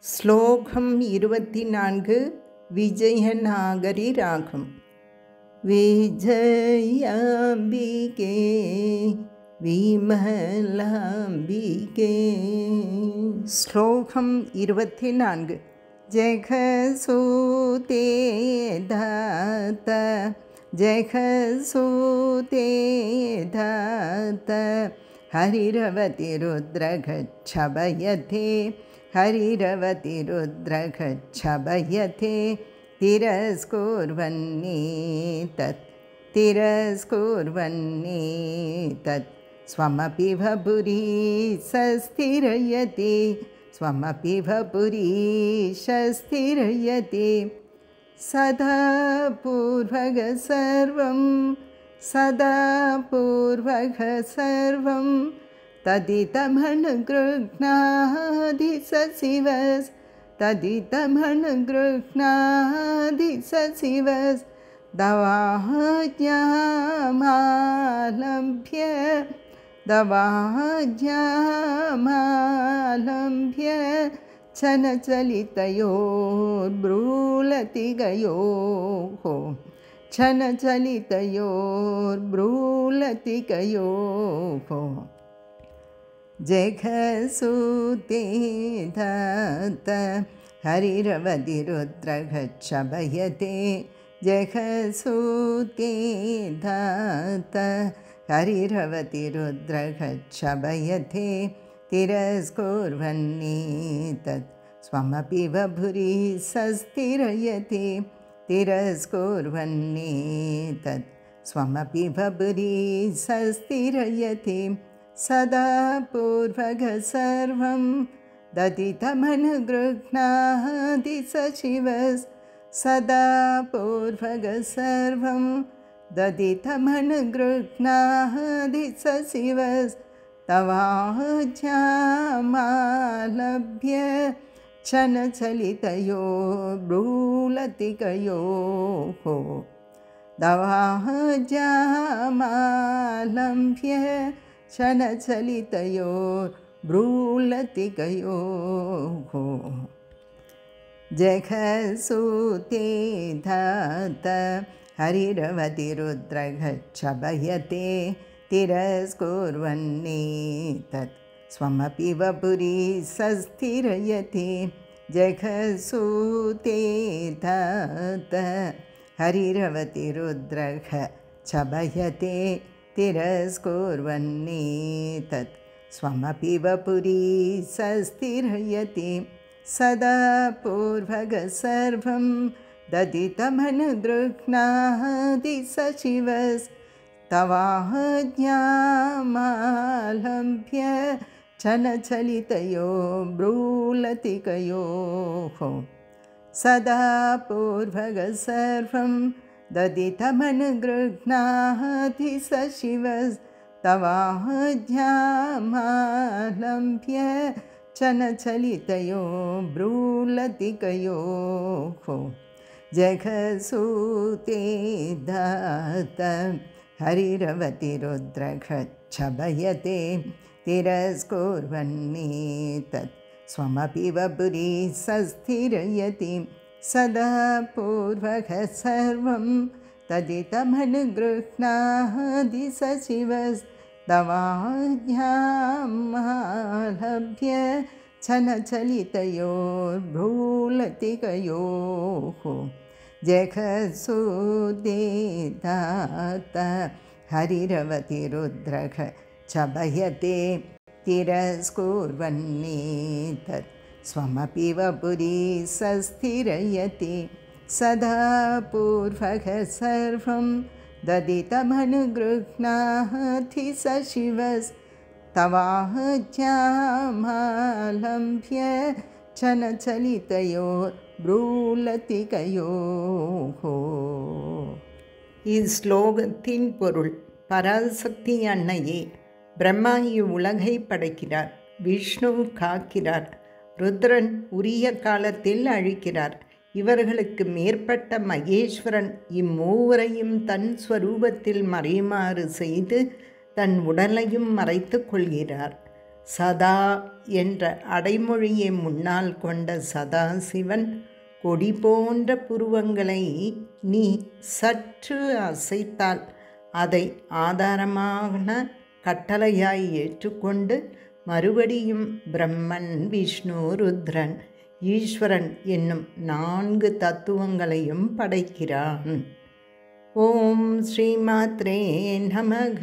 श्लोकम् 24 विजयनागरी रागम्। विजयाम्बिके विमलाम्बिके। श्लोकम् 24 जगत्सूते धात जगत्सूते धात हरिरवतिरुद्रगच्छभयते हरिरवतिरुद्रगच्छभयते तिरस्कुर्वन्नेतत् स्वमपि वपुरी सस्थिरयति स्वमपि वपुरी सस्थिरयति सदा पूर्वग सर्वं तदितमनुगृह्णाति सशिवस् तदितमनुगृह्णाति सशिवस् दवाज्ञामालम्ब्य छनचलितयोर्ब्रूलतिगयोः छनचलितयोर्ब्रूलतिगयोः जगत्सूते धात हरिरवतिरुद्रगच्छभयते जगत्सूते धात हरिरवतिरुद्रगच्छभयते तिरस्कुर्वन्नेतत् स्वमपि वपुरी सस्थिरयति तिरस्कुर्वन्नेतत् स्वमपि वपुरी सस्थिरयति सदा पूर्वग सर्वं ददितमनुगृह्णाति सशिवस् सदा पूर्वग सर्वं ददितमनुगृह्णाति सशिवस् तवाज्ञामालभ्य छनचलितयोर्ब्रूलतिगयोः दवाज्ञामालम्ब्य छनचलितयोर्ब्रूलतिगयोः जगत्सूते धात हरिरवतिरुद्रगच्छभयते तिरस्कुर्वन्नेतत् स्वमपि वपुरी सस्थिरयति जगत्सूते धात हरिरवतिरुद्रगच्छभयते तिरस्कुर्वन्नेतत् स्वमपि वपुरी सस्थिरयति सदा पूर्वग सर्वं ददितमनुगृह्णाति सशिवस् तवाज्ञामालम्ब्य छनचलितयोर्ब्रूलतिगयोः सदा पूर्वग सर्वं ददितमनुगृह्णाति सशिवस् तवाज्ञामालम्ब्य छनचलितयोर्ब्रूलतिगयोः जगत्सूते धात हरिरवतिरुद्रगच्छभयते तिरस्कुर्वन्नेतत् स्वमपि वपुरी सस्थिरयति सदा पूर्वग सर्वं तदितमनुगृह्णाति सशिवस् तवाज्ञामालभ्य छनचलितयोर्ब्रूलतिगयोः जगत्सूते धात हरिरवतिरुद्रगच्छभयते तिरस्कुर्वन्नेतत् स्वमपि वपुरी सस्थिरयति सदा पूर्वग सर्वं ददितमनुगृह्णाति सशिवस् तवाज्ञामालम्ब्य छनचलितयोर्ब्रूलतिगयोः। இஸ்லோகத்தின் பொருள் பராசக்தி அன்னையே, பிரம்மா இவ்வுலகை படைக்கிறார், விஷ்ணு காக்கிறார், ருத்ரன் உரிய காலத்தில் அழிக்கிறார். இவர்களுக்கு மேற்பட்ட மகேஸ்வரன் இம்மூவரையும் தன் ஸ்வரூபத்தில் மறையுமாறு செய்து தன் உடலையும் மறைத்து கொள்கிறார். சதா என்ற அடைமொழியை முன்னால் கொண்ட சதாசிவன் கொடி போன்ற புருவங்களை நீ சற்று அசைத்தால் அதை ஆதாரமான கட்டளையாய் ஏற்றுக்கொண்டு மறுபடியும் பிரம்மன், விஷ்ணு, ருத்ரன், ஈஸ்வரன் என்னும் 4 தத்துவங்களையும் படைக்கிறான். ஓம் ஸ்ரீ மாத்ரே நமக.